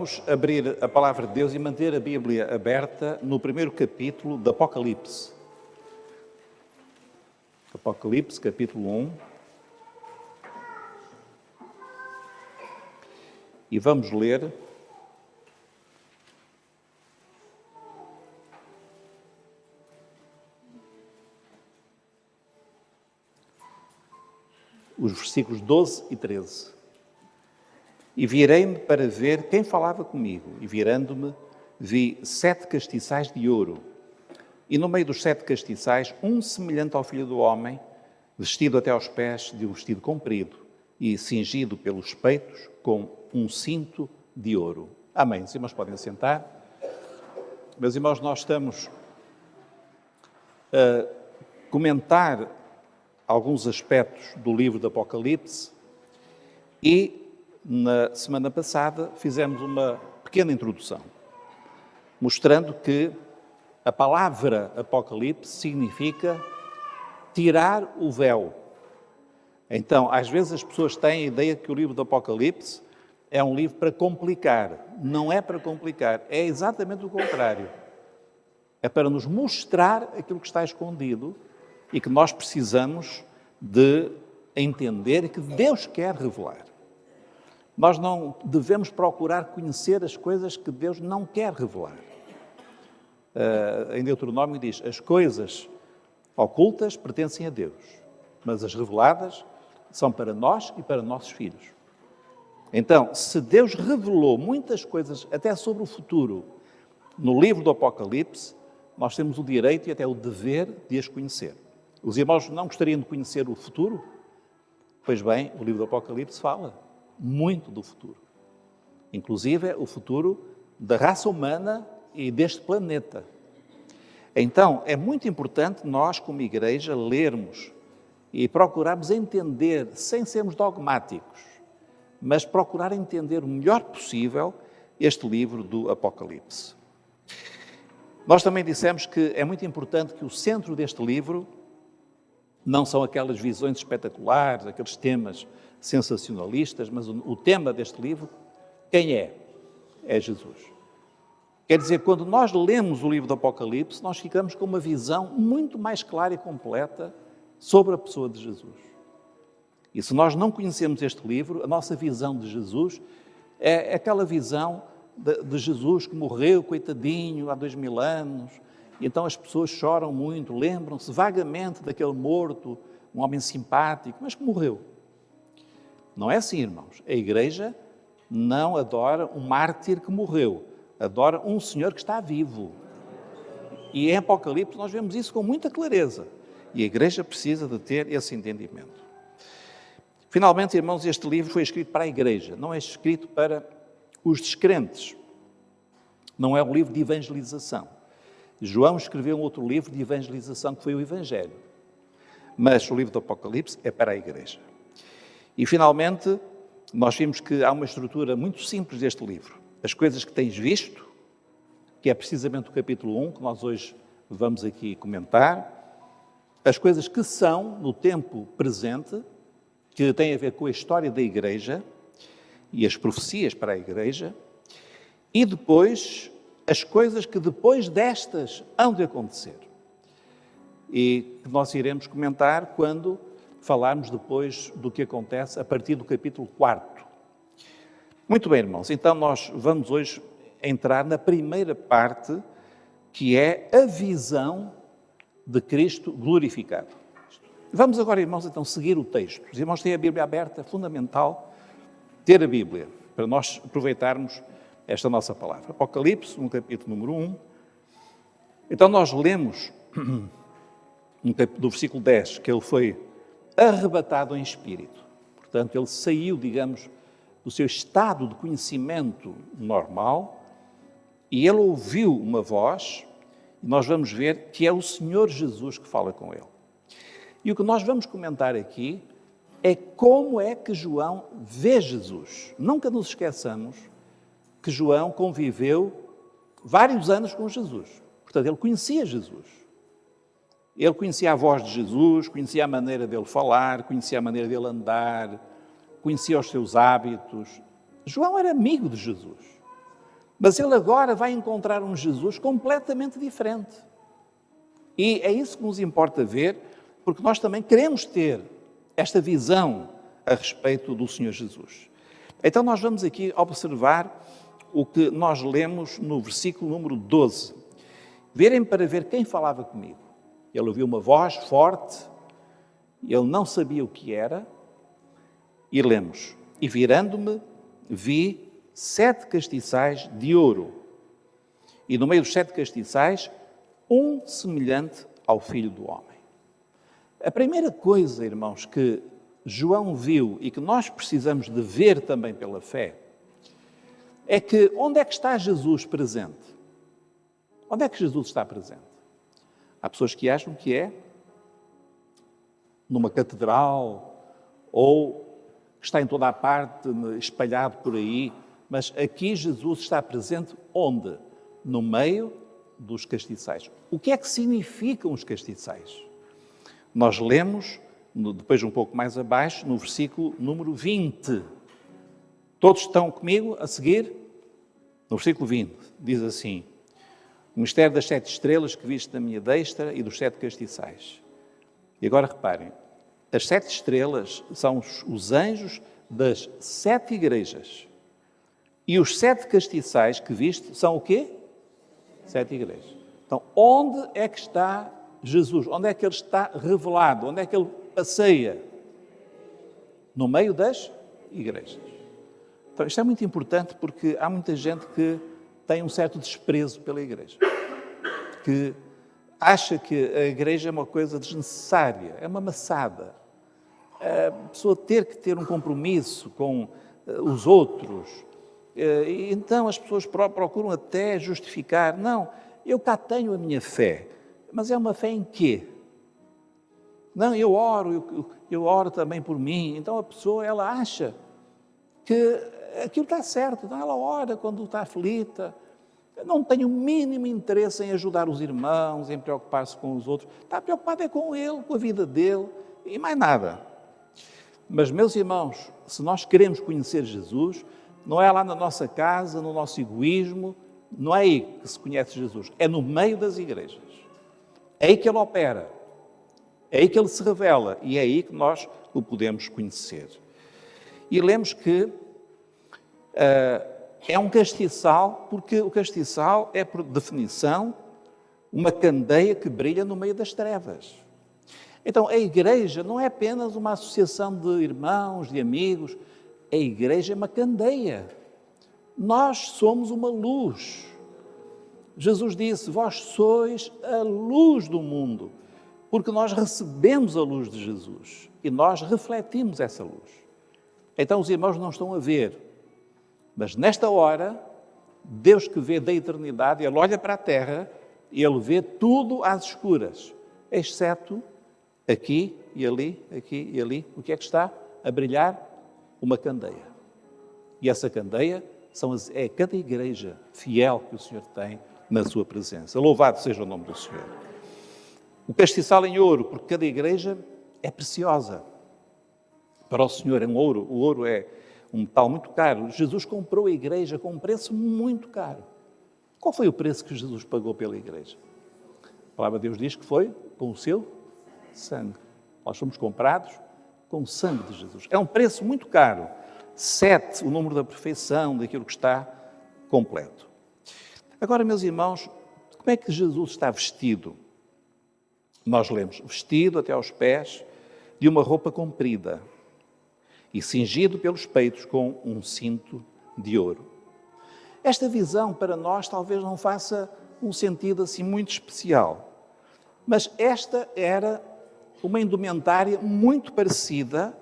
Vamos abrir a Palavra de Deus e manter a Bíblia aberta no primeiro capítulo do Apocalipse. Apocalipse, capítulo 1. E vamos ler os versículos 12 e 13. E virei-me para ver quem falava comigo, e virando-me, vi 7 castiçais de ouro. E no meio dos 7 castiçais, um semelhante ao Filho do Homem, vestido até aos pés de um vestido comprido, e cingido pelos peitos com um cinto de ouro. Amém. Os irmãos podem sentar. Meus irmãos, nós estamos a comentar alguns aspectos do livro do Apocalipse e na semana passada fizemos uma pequena introdução, mostrando que a palavra Apocalipse significa tirar o véu. Então, às vezes as pessoas têm a ideia que o livro do Apocalipse é um livro para complicar. Não é para complicar, é exatamente o contrário. É para nos mostrar aquilo que está escondido e que nós precisamos de entender e que Deus quer revelar. Nós não devemos procurar conhecer as coisas que Deus não quer revelar. Em Deuteronômio diz, as coisas ocultas pertencem a Deus, mas as reveladas são para nós e para nossos filhos. Então, se Deus revelou muitas coisas, até sobre o futuro, no livro do Apocalipse, nós temos o direito e até o dever de as conhecer. Os irmãos não gostariam de conhecer o futuro? Pois bem, o livro do Apocalipse fala muito do futuro. Inclusive, o futuro da raça humana e deste planeta. Então, é muito importante nós, como igreja, lermos e procurarmos entender, sem sermos dogmáticos, mas procurar entender o melhor possível este livro do Apocalipse. Nós também dissemos que é muito importante que o centro deste livro não são aquelas visões espetaculares, aqueles temas sensacionalistas, mas o tema deste livro, quem é? É Jesus. Quer dizer, quando nós lemos o livro do Apocalipse, nós ficamos com uma visão muito mais clara e completa sobre a pessoa de Jesus. E se nós não conhecemos este livro, a nossa visão de Jesus é aquela visão de Jesus que morreu, coitadinho, há 2000 anos, e então as pessoas choram muito, lembram-se vagamente daquele morto, um homem simpático, mas que morreu. Não é assim, irmãos. A Igreja não adora um mártir que morreu, adora um Senhor que está vivo. E em Apocalipse nós vemos isso com muita clareza. E a Igreja precisa de ter esse entendimento. Finalmente, irmãos, este livro foi escrito para a Igreja, não é escrito para os descrentes. Não é um livro de evangelização. João escreveu um outro livro de evangelização, que foi o Evangelho. Mas o livro do Apocalipse é para a Igreja. E, finalmente, nós vimos que há uma estrutura muito simples deste livro. As coisas que tens visto, que é precisamente o capítulo 1, que nós hoje vamos aqui comentar. As coisas que são, no tempo presente, que têm a ver com a história da Igreja e as profecias para a Igreja. E depois, as coisas que depois destas hão de acontecer. E que nós iremos comentar quando falarmos depois do que acontece a partir do capítulo 4. Muito bem, irmãos, então nós vamos hoje entrar na primeira parte, que é a visão de Cristo glorificado. Vamos agora, irmãos, então seguir o texto. Os irmãos têm a Bíblia aberta, é fundamental ter a Bíblia, para nós aproveitarmos esta nossa palavra. Apocalipse, no capítulo número 1. Então nós lemos do versículo 10, que ele foi arrebatado em espírito. Portanto, ele saiu, digamos, do seu estado de conhecimento normal e ele ouviu uma voz, e nós vamos ver que é o Senhor Jesus que fala com ele. E o que nós vamos comentar aqui é como é que João vê Jesus. Nunca nos esqueçamos que João conviveu vários anos com Jesus. Portanto, ele conhecia Jesus. Ele conhecia a voz de Jesus, conhecia a maneira dele falar, conhecia a maneira dele andar, conhecia os seus hábitos. João era amigo de Jesus. Mas ele agora vai encontrar um Jesus completamente diferente. E é isso que nos importa ver, porque nós também queremos ter esta visão a respeito do Senhor Jesus. Então nós vamos aqui observar o que nós lemos no versículo número 12. Verem para ver quem falava comigo. Ele ouviu uma voz forte, ele não sabia o que era, e lemos: e virando-me, vi 7 castiçais de ouro, e no meio dos 7 castiçais, um semelhante ao Filho do Homem. A primeira coisa, irmãos, que João viu e que nós precisamos de ver também pela fé, é que onde é que está Jesus presente? Onde é que Jesus está presente? Há pessoas que acham que é numa catedral ou que está em toda a parte, espalhado por aí, mas aqui Jesus está presente onde? No meio dos castiçais. O que é que significam os castiçais? Nós lemos, depois um pouco mais abaixo, no versículo número 20. Todos estão comigo a seguir? No versículo 20, diz assim: o mistério das 7 estrelas que viste na minha destra e dos 7 castiçais. E agora reparem, as 7 estrelas são os anjos das 7 igrejas. E os 7 castiçais que viste são o quê? 7 igrejas. Então, onde é que está Jesus? Onde é que ele está revelado? Onde é que ele passeia? No meio das igrejas. Então, isto é muito importante porque há muita gente que tem um certo desprezo pela igreja, que acha que a igreja é uma coisa desnecessária, é uma maçada. A pessoa ter que ter um compromisso com os outros, e então as pessoas procuram até justificar: não, eu cá tenho a minha fé, mas é uma fé em quê? Não, eu oro também por mim. Então a pessoa, ela acha que aquilo está certo, então ela ora quando está aflita, não tem o mínimo interesse em ajudar os irmãos, em preocupar-se com os outros, está preocupado é com ele, com a vida dele e mais nada. Mas, meus irmãos, se nós queremos conhecer Jesus, não é lá na nossa casa, no nosso egoísmo, não é aí que se conhece Jesus, é no meio das igrejas. É aí que ele opera, é aí que ele se revela e é aí que nós o podemos conhecer. E lemos que é um castiçal, porque o castiçal é, por definição, uma candeia que brilha no meio das trevas. Então, a igreja não é apenas uma associação de irmãos, de amigos. A igreja é uma candeia. Nós somos uma luz. Jesus disse: vós sois a luz do mundo, porque nós recebemos a luz de Jesus e nós refletimos essa luz. Então, os irmãos não estão a ver, mas nesta hora, Deus que vê da eternidade, Ele olha para a terra e Ele vê tudo às escuras, exceto aqui e ali, aqui e ali. O que é que está a brilhar? Uma candeia. E essa candeia é cada igreja fiel que o Senhor tem na sua presença. Louvado seja o nome do Senhor. O castiçal em ouro, porque cada igreja é preciosa. Para o Senhor é um ouro. O ouro é um metal muito caro. Jesus comprou a igreja com um preço muito caro. Qual foi o preço que Jesus pagou pela igreja? A palavra de Deus diz que foi com o seu sangue. Nós fomos comprados com o sangue de Jesus. É um preço muito caro. 7, o número da perfeição, daquilo que está completo. Agora, meus irmãos, como é que Jesus está vestido? Nós lemos: vestido até aos pés de uma roupa comprida e cingido pelos peitos com um cinto de ouro. Esta visão para nós talvez não faça um sentido assim muito especial, mas esta era uma indumentária muito parecida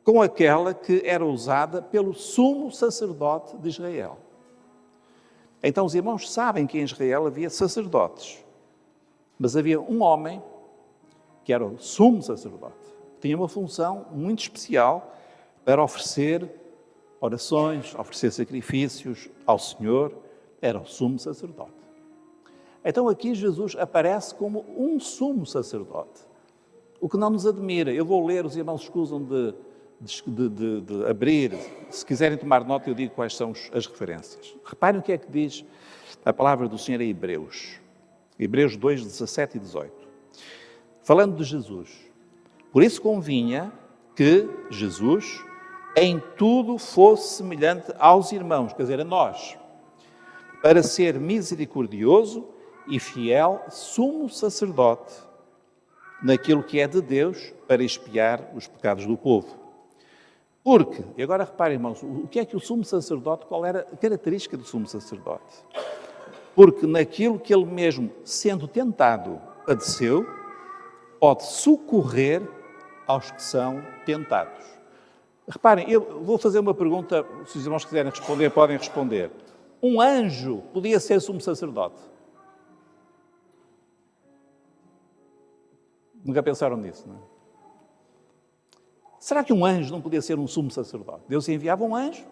com aquela que era usada pelo sumo sacerdote de Israel. Então os irmãos sabem que em Israel havia sacerdotes, mas havia um homem que era o sumo sacerdote, que tinha uma função muito especial para oferecer orações, oferecer sacrifícios ao Senhor. Era o sumo sacerdote. Então aqui Jesus aparece como um sumo sacerdote, o que não nos admira. Eu vou ler, os irmãos escusam de de abrir, se quiserem tomar nota, eu digo quais são as referências. Reparem o que é que diz a palavra do Senhor em Hebreus. Hebreus 2, 17 e 18. Falando de Jesus. Por isso convinha que Jesus em tudo fosse semelhante aos irmãos, quer dizer, a nós, para ser misericordioso e fiel sumo sacerdote naquilo que é de Deus para expiar os pecados do povo. Porque, e agora reparem, irmãos, o que é que o sumo sacerdote, qual era a característica do sumo sacerdote? Porque naquilo que ele mesmo, sendo tentado, padeceu, pode socorrer aos que são tentados. Reparem, eu vou fazer uma pergunta, se os irmãos quiserem responder, podem responder. Um anjo podia ser sumo sacerdote? Nunca pensaram nisso, não é? Será que um anjo não podia ser um sumo sacerdote? Deus enviava um anjo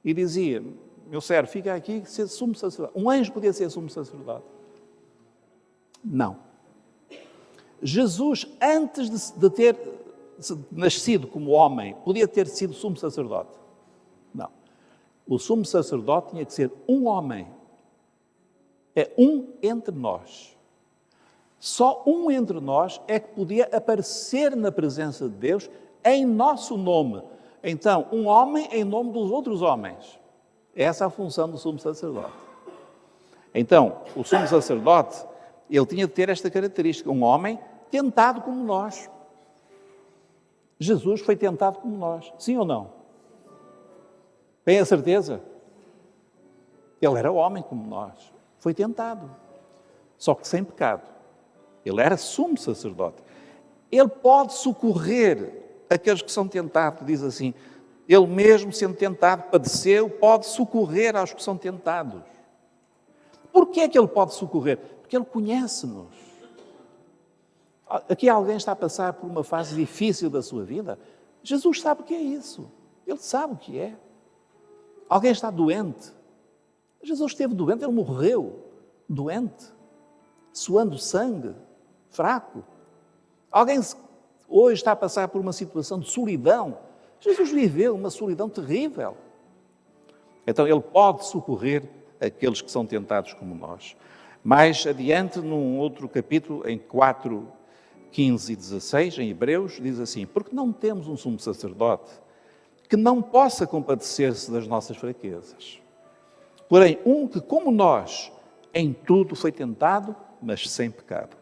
e dizia, meu servo, fica aqui, ser sumo sacerdote. Um anjo podia ser sumo sacerdote? Não. Jesus, antes de ter nascido como homem, podia ter sido sumo sacerdote? Não. O sumo sacerdote tinha que ser um homem. É um entre nós. Só um entre nós é que podia aparecer na presença de Deus em nosso nome. Então, um homem em nome dos outros homens. Essa é a função do sumo sacerdote. Então, o sumo sacerdote, ele tinha de ter esta característica, um homem tentado como nós. Jesus foi tentado como nós, sim ou não? Tem a certeza? Ele era homem como nós, foi tentado, só que sem pecado. Ele era sumo sacerdote. Ele pode socorrer aqueles que são tentados, diz assim, ele mesmo sendo tentado, padeceu, pode socorrer aos que são tentados. Porquê é que ele pode socorrer? Porque ele conhece-nos. Aqui alguém está a passar por uma fase difícil da sua vida. Jesus sabe o que é isso. Ele sabe o que é. Alguém está doente. Jesus esteve doente, ele morreu doente, suando sangue, fraco. Alguém hoje está a passar por uma situação de solidão. Jesus viveu uma solidão terrível. Então ele pode socorrer aqueles que são tentados como nós. Mais adiante, num outro capítulo, em 4, 15 e 16, em Hebreus, diz assim, porque não temos um sumo sacerdote que não possa compadecer-se das nossas fraquezas. Porém, um que, como nós, em tudo foi tentado, mas sem pecado.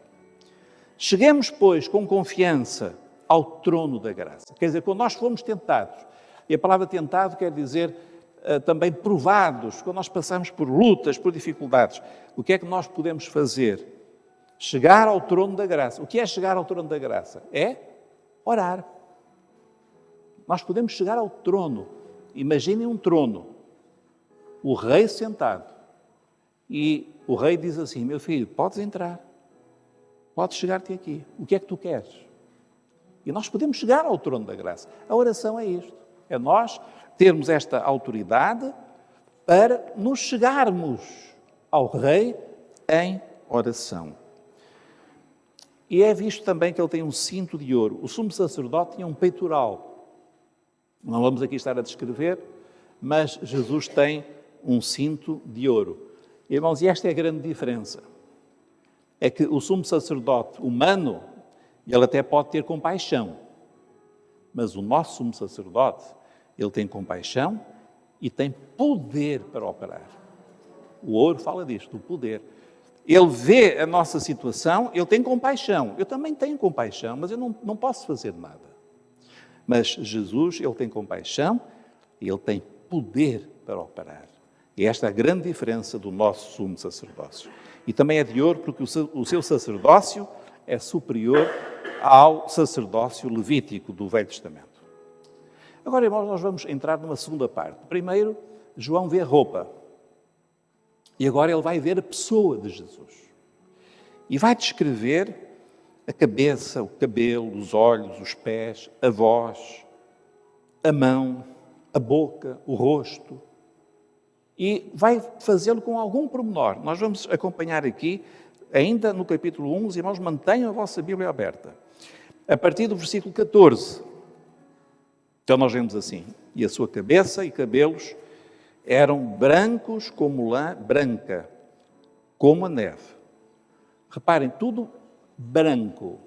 Cheguemos, pois, com confiança ao trono da graça. Quer dizer, quando nós fomos tentados, e a palavra tentado quer dizer também provados, quando nós passamos por lutas, por dificuldades, o que é que nós podemos fazer? Chegar ao trono da graça. O que é chegar ao trono da graça? É orar. Nós podemos chegar ao trono. Imaginem um trono. O rei sentado. E o rei diz assim, meu filho, podes entrar. Podes chegar-te aqui. O que é que tu queres? E nós podemos chegar ao trono da graça. A oração é isto. É nós termos esta autoridade para nos chegarmos ao rei em oração. E é visto também que ele tem um cinto de ouro. O sumo sacerdote tinha um peitoral. Não vamos aqui estar a descrever, mas Jesus tem um cinto de ouro. Irmãos, e esta é a grande diferença. É que o sumo sacerdote humano, ele até pode ter compaixão. Mas o nosso sumo sacerdote, ele tem compaixão e tem poder para operar. O ouro fala disto, o poder. Ele vê a nossa situação, ele tem compaixão. Eu também tenho compaixão, mas eu não posso fazer nada. Mas Jesus, ele tem compaixão e ele tem poder para operar. E esta é a grande diferença do nosso sumo sacerdócio. E também é de ouro porque o seu sacerdócio é superior ao sacerdócio levítico do Velho Testamento. Agora, irmãos, nós vamos entrar numa segunda parte. Primeiro, João vê a roupa. E agora ele vai ver a pessoa de Jesus. E vai descrever a cabeça, o cabelo, os olhos, os pés, a voz, a mão, a boca, o rosto. E vai fazê-lo com algum pormenor. Nós vamos acompanhar aqui, ainda no capítulo 1, os irmãos, mantenham a vossa Bíblia aberta. A partir do versículo 14. Então nós vemos assim, e a sua cabeça e cabelos eram brancos como lã branca, como a neve. Reparem, tudo branco,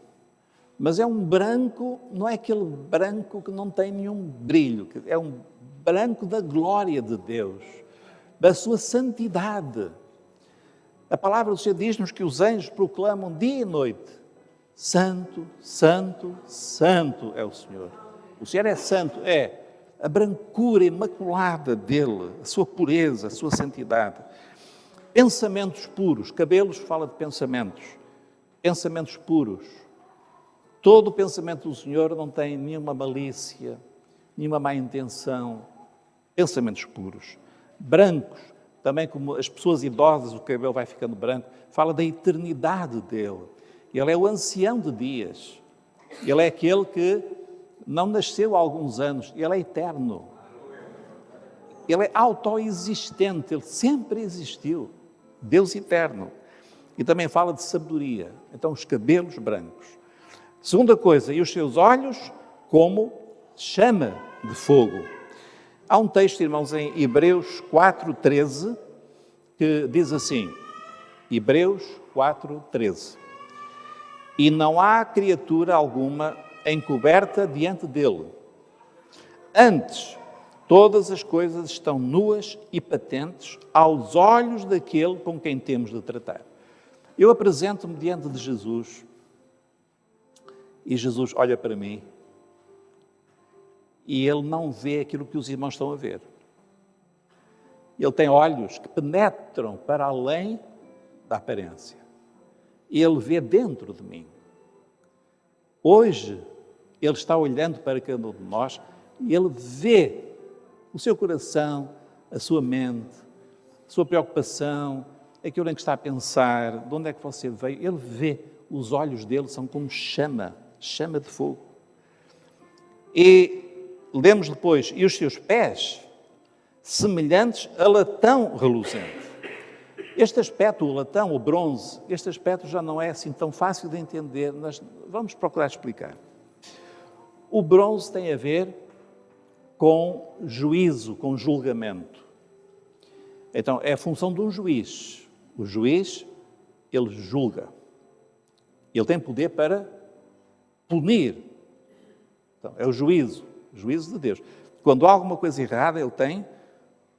mas é um branco, não é aquele branco que não tem nenhum brilho, é um branco da glória de Deus, da sua santidade. A palavra do Senhor diz-nos que os anjos proclamam dia e noite: Santo, Santo, Santo é o Senhor. O Senhor é santo, é a brancura imaculada dele, a sua pureza, a sua santidade. Pensamentos puros, cabelos fala de pensamentos puros. Todo o pensamento do Senhor não tem nenhuma malícia, nenhuma má intenção. Pensamentos puros. Brancos, também como as pessoas idosas, o cabelo vai ficando branco, fala da eternidade dele. Ele é o ancião de dias. Ele é aquele que não nasceu há alguns anos, ele é eterno. Ele é autoexistente, ele sempre existiu. Deus eterno. E também fala de sabedoria. Então, os cabelos brancos. Segunda coisa, e os seus olhos como chama de fogo. Há um texto, irmãos, em Hebreus 4:13, que diz assim, Hebreus 4:13, e não há criatura alguma encoberta diante dele. Antes, todas as coisas estão nuas e patentes aos olhos daquele com quem temos de tratar. Eu apresento-me diante de Jesus e Jesus olha para mim e ele não vê aquilo que os irmãos estão a ver. Ele tem olhos que penetram para além da aparência. Ele vê dentro de mim. Hoje, ele está olhando para cada um de nós e ele vê o seu coração, a sua mente, a sua preocupação, aquilo em que está a pensar, de onde é que você veio. Ele vê, os olhos dele são como chama de fogo. E lemos depois, e os seus pés, semelhantes a latão reluzente. Este aspecto, o latão, o bronze, este aspecto já não é assim tão fácil de entender, mas vamos procurar explicar. O bronze tem a ver com juízo, com julgamento. Então, é a função de um juiz. O juiz, ele julga. Ele tem poder para punir. Então, é o juízo de Deus. Quando há alguma coisa errada, ele tem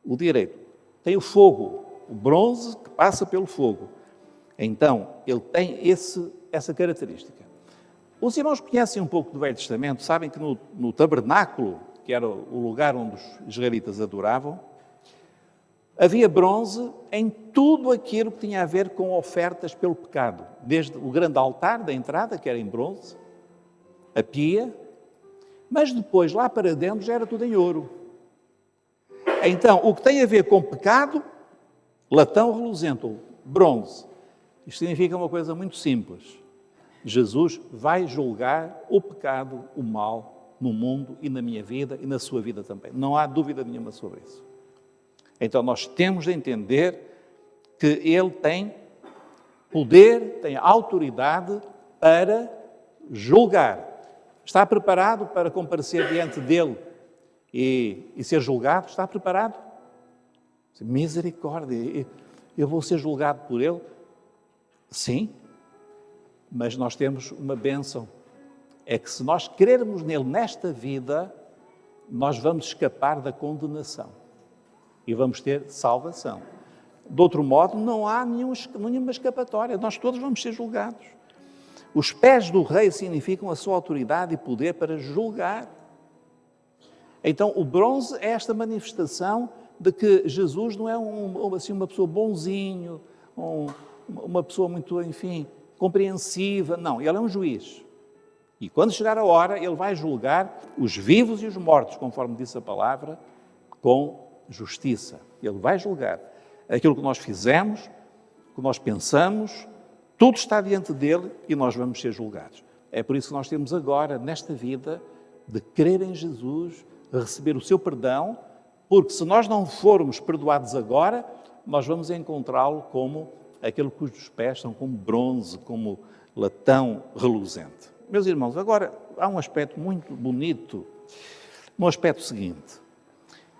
o direito. Tem o fogo, o bronze que passa pelo fogo. Então, ele tem essa característica. Os irmãos que conhecem um pouco do Velho Testamento sabem que no tabernáculo, que era o lugar onde os israelitas adoravam, havia bronze em tudo aquilo que tinha a ver com ofertas pelo pecado. Desde o grande altar da entrada, que era em bronze, a pia, mas depois, lá para dentro, já era tudo em ouro. Então, o que tem a ver com pecado, latão reluzente, ou bronze, isto significa uma coisa muito simples. Jesus vai julgar o pecado, o mal, no mundo e na minha vida e na sua vida também. Não há dúvida nenhuma sobre isso. Então, nós temos de entender que Ele tem poder, tem autoridade para julgar. Está preparado para comparecer diante dEle e ser julgado? Está preparado? Misericórdia, eu vou ser julgado por Ele? Sim, mas nós temos uma bênção. É que se nós crermos nele nesta vida, nós vamos escapar da condenação e vamos ter salvação. De outro modo, não há nenhuma escapatória, nós todos vamos ser julgados. Os pés do rei significam a sua autoridade e poder para julgar. Então, o bronze é esta manifestação de que Jesus não é uma pessoa bonzinho, uma pessoa muito, enfim, compreensiva. Não, ele é um juiz. E quando chegar a hora, ele vai julgar os vivos e os mortos, conforme disse a palavra, com justiça. Ele vai julgar aquilo que nós fizemos, que nós pensamos, tudo está diante dele e nós vamos ser julgados. É por isso que nós temos agora, nesta vida, de crer em Jesus, receber o seu perdão, porque se nós não formos perdoados agora, nós vamos encontrá-lo como aquele cujos pés são como bronze, como latão reluzente. Meus irmãos, agora há um aspecto muito bonito no aspecto seguinte: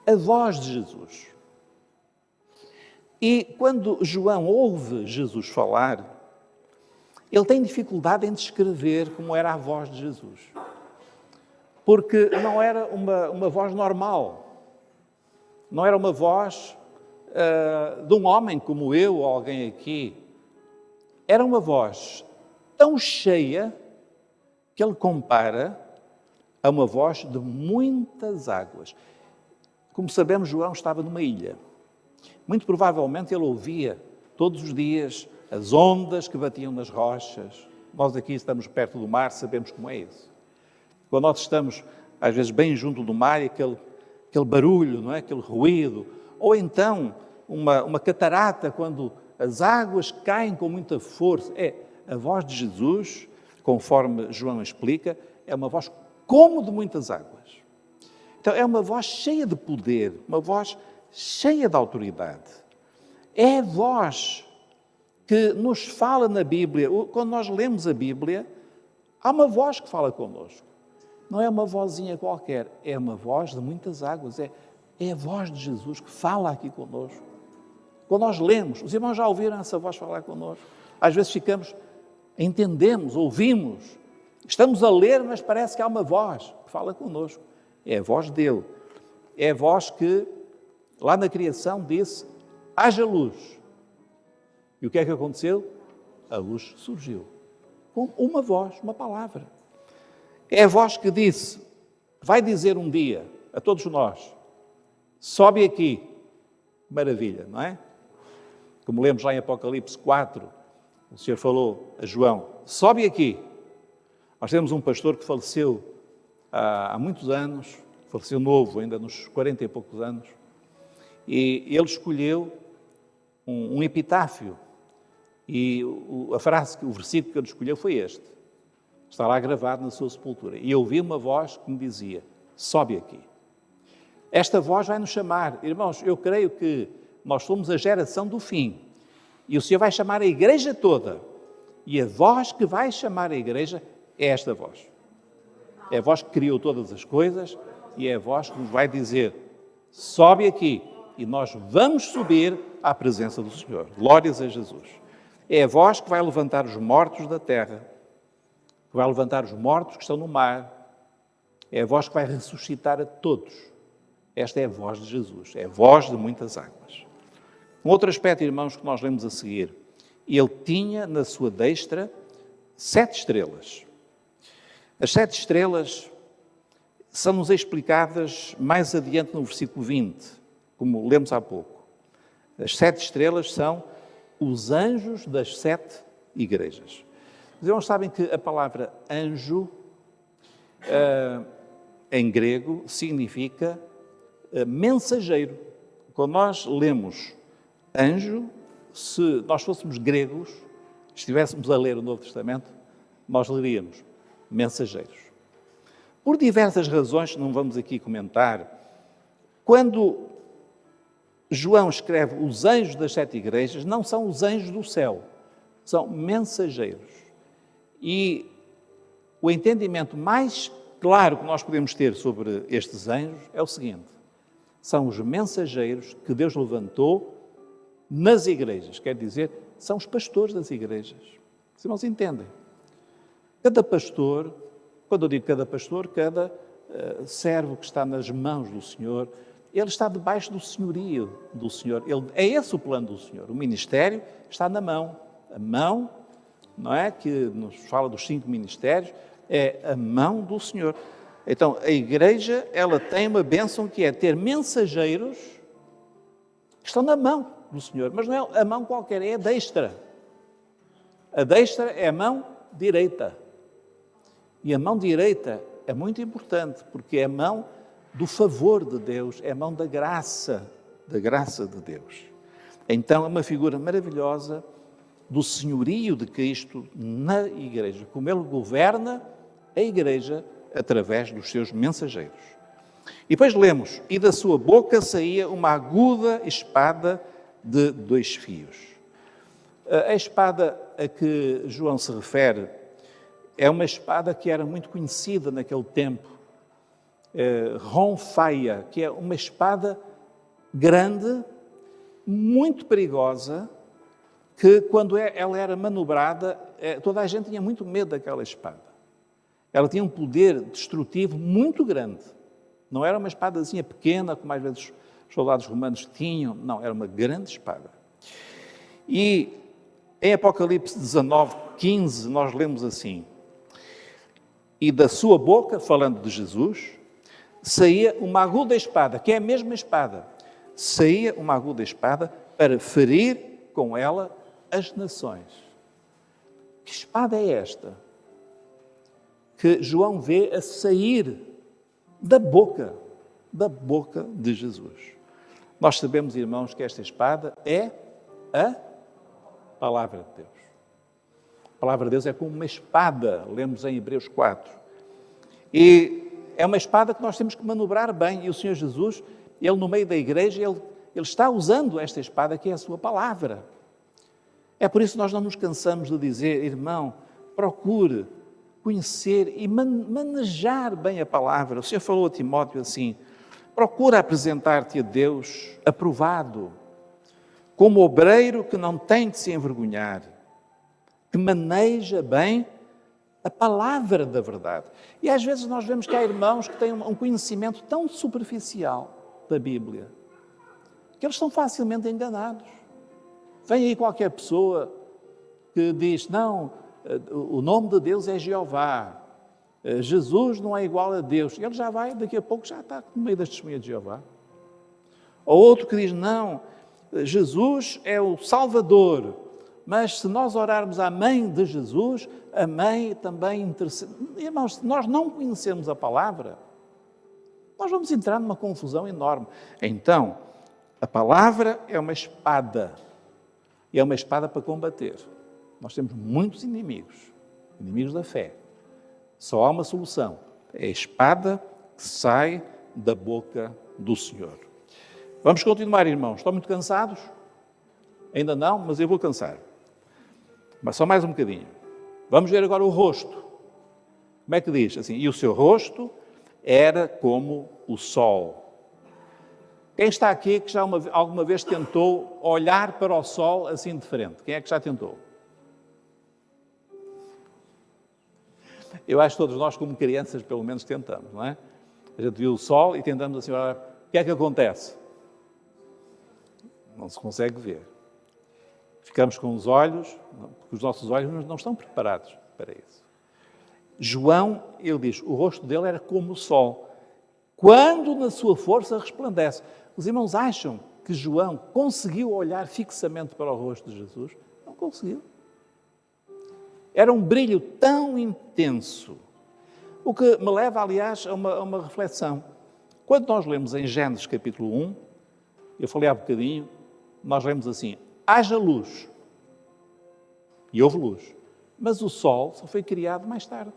a voz de Jesus. E quando João ouve Jesus falar, ele tem dificuldade em descrever como era a voz de Jesus. Porque não era uma voz normal. Não era uma voz de um homem como eu ou alguém aqui. Era uma voz tão cheia que ele compara a uma voz de muitas águas. Como sabemos, João estava numa ilha. Muito provavelmente ele ouvia todos os dias as ondas que batiam nas rochas. Nós aqui estamos perto do mar, sabemos como é isso. Quando nós estamos, às vezes, bem junto do mar, e aquele barulho, não é? Aquele ruído. Ou então, uma catarata, quando as águas caem com muita força. A voz de Jesus, conforme João explica, é uma voz como de muitas águas. Então, é uma voz cheia de poder, uma voz cheia de autoridade. É a voz que nos fala na Bíblia. Quando nós lemos a Bíblia, há uma voz que fala connosco. Não é uma vozinha qualquer, é uma voz de muitas águas. É a voz de Jesus que fala aqui connosco. Quando nós lemos, os irmãos já ouviram essa voz falar connosco? Às vezes entendemos, ouvimos, estamos a ler, mas parece que há uma voz que fala connosco. É a voz dele. É a voz que, lá na criação, disse: haja luz. E o que é que aconteceu? A luz surgiu. Com uma voz, uma palavra. É a voz que disse, vai dizer um dia a todos nós: sobe aqui. Maravilha, não é? Como lemos lá em Apocalipse 4, o Senhor falou a João: sobe aqui. Nós temos um pastor que faleceu há muitos anos, faleceu novo, ainda nos 40 e poucos anos, e ele escolheu um epitáfio. E a frase, o versículo que ele escolheu foi este. Está lá gravado na sua sepultura. E eu ouvi uma voz que me dizia: sobe aqui. Esta voz vai nos chamar. Irmãos, eu creio que nós somos a geração do fim. E o Senhor vai chamar a igreja toda. E a voz que vai chamar a igreja é esta voz. É a voz que criou todas as coisas e é a voz que nos vai dizer: sobe aqui. E nós vamos subir à presença do Senhor. Glórias a Jesus. É a voz que vai levantar os mortos da terra, que vai levantar os mortos que estão no mar. É a voz que vai ressuscitar a todos. Esta é a voz de Jesus, é a voz de muitas águas. Um outro aspecto, irmãos, que nós lemos a seguir: ele tinha na sua destra 7 estrelas. As 7 estrelas são-nos explicadas mais adiante no versículo 20, como lemos há pouco. As 7 estrelas são os anjos das 7 igrejas. Os irmãos sabem que a palavra anjo, em grego, significa mensageiro. Quando nós lemos anjo, se nós fôssemos gregos, estivéssemos a ler o Novo Testamento, nós leríamos mensageiros. Por diversas razões que não vamos aqui comentar, quando João escreve os anjos das 7 igrejas, não são os anjos do céu, são mensageiros. E o entendimento mais claro que nós podemos ter sobre estes anjos é o seguinte: são os mensageiros que Deus levantou nas igrejas, quer dizer, são os pastores das igrejas. Se não se entendem. Cada pastor, quando eu digo cada pastor, cada servo que está nas mãos do Senhor, ele está debaixo do senhorio do Senhor. É esse o plano do Senhor. O ministério está na mão. A mão, não é, que nos fala dos 5 ministérios, é a mão do Senhor. Então, a igreja, ela tem uma bênção que é ter mensageiros que estão na mão do Senhor. Mas não é a mão qualquer, é a destra. A destra é a mão direita. E a mão direita é muito importante, porque é a mão do favor de Deus, é a mão da graça de Deus. Então, é uma figura maravilhosa do senhorio de Cristo na igreja, como Ele governa a igreja através dos seus mensageiros. E depois lemos: e da sua boca saía uma aguda espada de 2 fios. A espada a que João se refere é uma espada que era muito conhecida naquele tempo. ronfaia, que é uma espada grande, muito perigosa, que quando ela era manobrada, toda a gente tinha muito medo daquela espada. Ela tinha um poder destrutivo muito grande. Não era uma espadazinha pequena, como às vezes os soldados romanos tinham. Não, era uma grande espada. E em Apocalipse 19, 15, nós lemos assim: e da sua boca, falando de Jesus, saía uma aguda espada, que é a mesma espada. Saía uma aguda espada para ferir com ela as nações. Que espada é esta que João vê a sair da boca de Jesus? Nós sabemos, irmãos, que esta espada é a palavra de Deus. A palavra de Deus é como uma espada, lemos em Hebreus 4. E é uma espada que nós temos que manobrar bem. E o Senhor Jesus, Ele no meio da igreja, Ele está usando esta espada que é a sua palavra. É por isso que nós não nos cansamos de dizer, irmão, procure conhecer e manejar bem a palavra. O Senhor falou a Timóteo assim: procura apresentar-te a Deus aprovado, como obreiro que não tem de se envergonhar, que maneja bem a palavra da verdade. E às vezes nós vemos que há irmãos que têm um conhecimento tão superficial da Bíblia, que eles são facilmente enganados. Vem aí qualquer pessoa que diz, não, o nome de Deus é Jeová, Jesus não é igual a Deus. Ele já vai, daqui a pouco já está no meio das testemunhas de Jeová. Ou outro que diz, não, Jesus é o Salvador, mas se nós orarmos à mãe de Jesus, a mãe também intercede. Irmãos, se nós não conhecemos a palavra, nós vamos entrar numa confusão enorme. Então, a palavra é uma espada, e é uma espada para combater. Nós temos muitos inimigos da fé. Só há uma solução, é a espada que sai da boca do Senhor. Vamos continuar, irmãos. Estão muito cansados? Ainda não, mas eu vou cansar. Mas só mais um bocadinho. Vamos ver agora o rosto. Como é que diz? Assim, e o seu rosto era como o sol. Quem está aqui que já alguma vez tentou olhar para o sol assim de frente? Quem é que já tentou? Eu acho que todos nós, como crianças, pelo menos tentamos, não é? A gente viu o sol e tentamos assim, olhar, o que é que acontece? Não se consegue ver. Ficamos com os olhos, porque os nossos olhos não estão preparados para isso. João, ele diz, o rosto dele era como o sol, quando na sua força resplandece. Os irmãos acham que João conseguiu olhar fixamente para o rosto de Jesus? Não conseguiu. Era um brilho tão intenso, o que me leva, aliás, a uma reflexão. Quando nós lemos em Gênesis capítulo 1, eu falei há bocadinho, nós lemos assim, haja luz, e houve luz, mas o sol só foi criado mais tarde.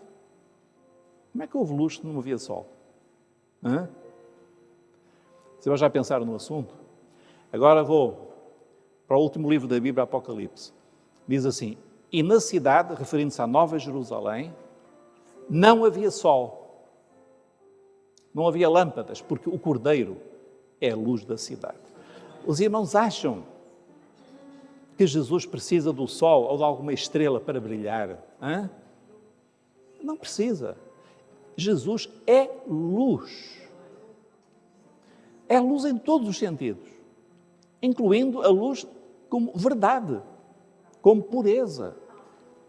Como é que houve luz se não havia sol? Vocês já pensaram no assunto? Agora vou para o último livro da Bíblia, Apocalipse. Diz assim, e na cidade, referindo-se à Nova Jerusalém, não havia sol, não havia lâmpadas, porque o Cordeiro é a luz da cidade. Os irmãos acham que Jesus precisa do sol ou de alguma estrela para brilhar? Não precisa. Jesus é luz. É luz em todos os sentidos, incluindo a luz como verdade, como pureza,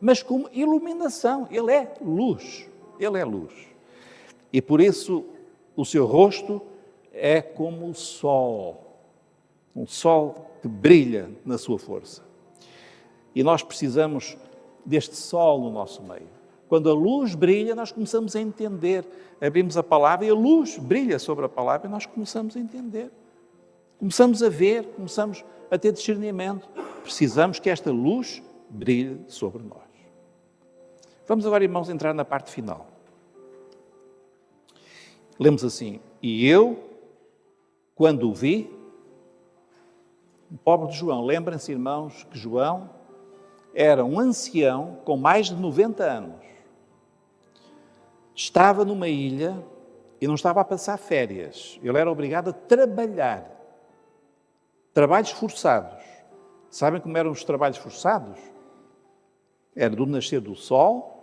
mas como iluminação. Ele é luz. Ele é luz. E por isso o seu rosto é como o sol, um sol que brilha na sua força. E nós precisamos deste sol no nosso meio. Quando a luz brilha, nós começamos a entender. Abrimos a palavra e a luz brilha sobre a palavra e nós começamos a entender. Começamos a ver, começamos a ter discernimento. Precisamos que esta luz brilhe sobre nós. Vamos agora, irmãos, entrar na parte final. Lemos assim, e eu, quando o vi, o pobre de João, lembrem-se, irmãos, que João era um ancião com mais de 90 anos. Estava numa ilha e não estava a passar férias. Ele era obrigado a trabalhar. Trabalhos forçados. Sabem como eram os trabalhos forçados? Era do nascer do sol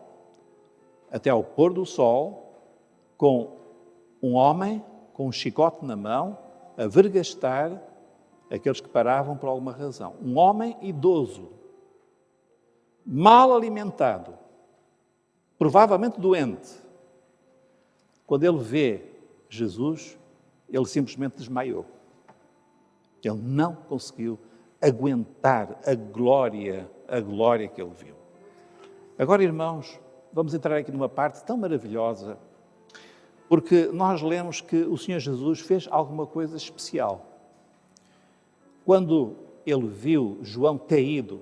até ao pôr do sol, com um homem com um chicote na mão, a vergastar aqueles que paravam por alguma razão. Um homem idoso, mal alimentado, provavelmente doente. Quando ele vê Jesus, ele simplesmente desmaiou. Ele não conseguiu aguentar a glória que ele viu. Agora, irmãos, vamos entrar aqui numa parte tão maravilhosa, porque nós lemos que o Senhor Jesus fez alguma coisa especial. Quando ele viu João caído,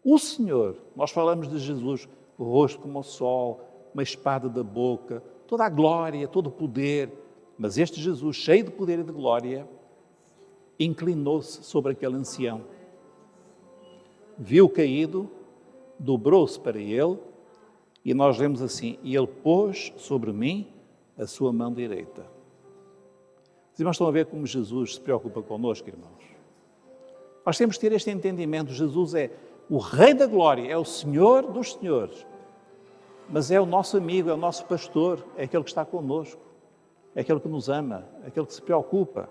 o Senhor, nós falamos de Jesus, o rosto como o sol, uma espada da boca, toda a glória, todo o poder, mas este Jesus, cheio de poder e de glória, inclinou-se sobre aquele ancião. Viu caído, dobrou-se para ele, e nós lemos assim, e ele pôs sobre mim a sua mão direita. Os irmãos estão a ver como Jesus se preocupa connosco, irmãos? Nós temos que ter este entendimento. Jesus é o Rei da Glória, é o Senhor dos Senhores, mas é o nosso amigo, é o nosso pastor, é aquele que está connosco, é aquele que nos ama, é aquele que se preocupa.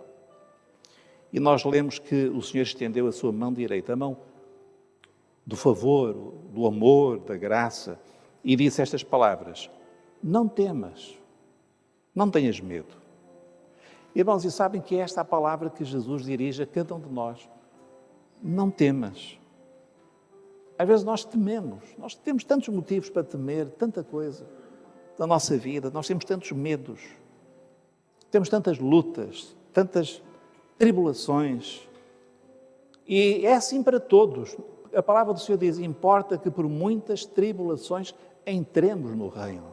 E nós lemos que o Senhor estendeu a sua mão direita, a mão do favor, do amor, da graça, e disse estas palavras: não temas, não tenhas medo. Irmãos, e sabem que é esta a palavra que Jesus dirige a cada um de nós. Não temas. Às vezes nós tememos, nós temos tantos motivos para temer, tanta coisa da nossa vida, nós temos tantos medos, temos tantas lutas, tantas tribulações, e é assim para todos. A palavra do Senhor diz, importa que por muitas tribulações entremos no reino.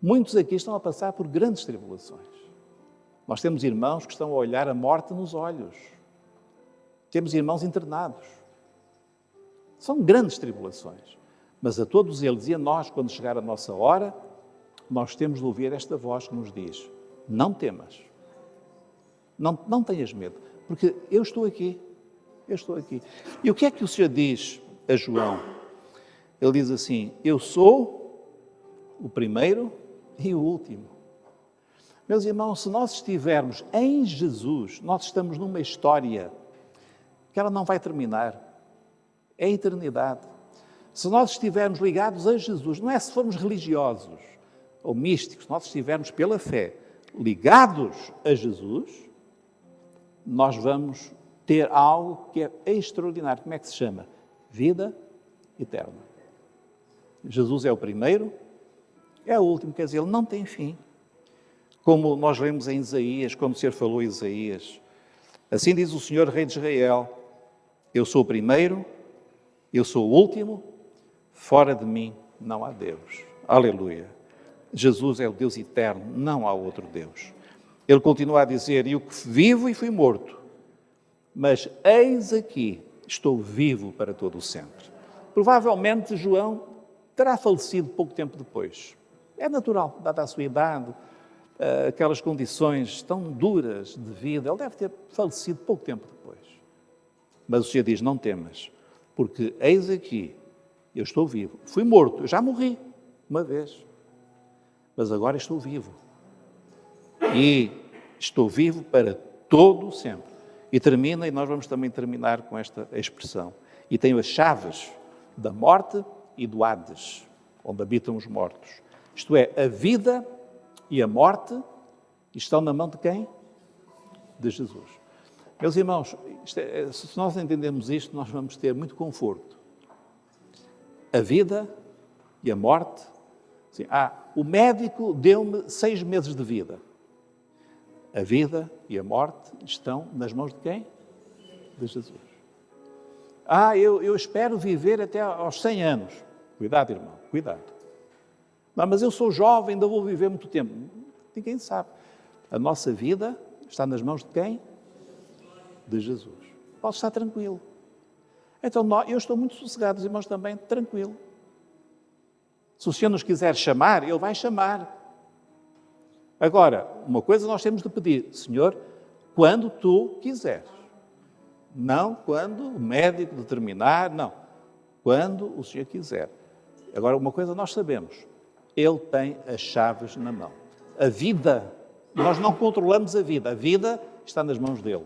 Muitos aqui estão a passar por grandes tribulações. Nós temos irmãos que estão a olhar a morte nos olhos. Temos irmãos internados. São grandes tribulações. Mas a todos eles e a nós, quando chegar a nossa hora, nós temos de ouvir esta voz que nos diz: não temas. Não tenhas medo, porque eu estou aqui. Eu estou aqui. E o que é que o Senhor diz a João? Ele diz assim: eu sou o primeiro e o último. Meus irmãos, se nós estivermos em Jesus, nós estamos numa história que ela não vai terminar. É a eternidade. Se nós estivermos ligados a Jesus, não é se formos religiosos ou místicos, se nós estivermos pela fé ligados a Jesus, nós vamos ter algo que é extraordinário. Como é que se chama? Vida eterna. Jesus é o primeiro, é o último, quer dizer, ele não tem fim. Como nós lemos em Isaías, quando o Senhor falou em Isaías, assim diz o Senhor, Rei de Israel: eu sou o primeiro, eu sou o último, fora de mim não há Deus. Aleluia. Jesus é o Deus eterno, não há outro Deus. Ele continua a dizer: eu que vivo e fui morto, mas eis aqui, estou vivo para todo o sempre. Provavelmente João terá falecido pouco tempo depois. É natural, dada a sua idade, aquelas condições tão duras de vida, ele deve ter falecido pouco tempo depois. Mas o Senhor diz: não temas, porque eis aqui, eu estou vivo. Fui morto, eu já morri uma vez, mas agora estou vivo. E estou vivo para todo o sempre. E termina, e nós vamos também terminar com esta expressão: e tenho as chaves da morte e do Hades, onde habitam os mortos. Isto é, a vida e a morte estão na mão de quem? De Jesus. Meus irmãos, se nós entendemos isto, nós vamos ter muito conforto. A vida e a morte. Assim, o médico deu-me 6 meses de vida. A vida e a morte estão nas mãos de quem? De Jesus. Eu espero viver até aos 100 anos. Cuidado, irmão, cuidado. Não, mas eu sou jovem, ainda vou viver muito tempo. Ninguém sabe. A nossa vida está nas mãos de quem? De Jesus. Posso estar tranquilo. Então, eu estou muito sossegado, os irmãos também, tranquilo. Se o Senhor nos quiser chamar, Ele vai chamar. Agora, uma coisa nós temos de pedir, Senhor, quando Tu quiseres. Não quando o médico determinar, não. Quando o Senhor quiser. Agora, uma coisa nós sabemos, Ele tem as chaves na mão. A vida, nós não controlamos a vida está nas mãos dEle.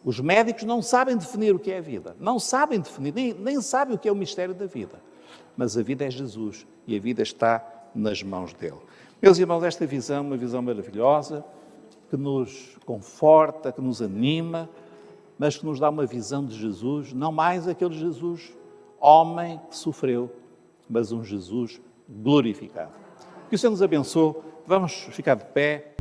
Os médicos não sabem definir o que é a vida, não sabem definir, nem sabem o que é o mistério da vida. Mas a vida é Jesus e a vida está nas mãos dEle. Meus irmãos, esta visão é uma visão maravilhosa, que nos conforta, que nos anima, mas que nos dá uma visão de Jesus, não mais aquele Jesus homem que sofreu, mas um Jesus glorificado. Que o Senhor nos abençoe. Vamos ficar de pé.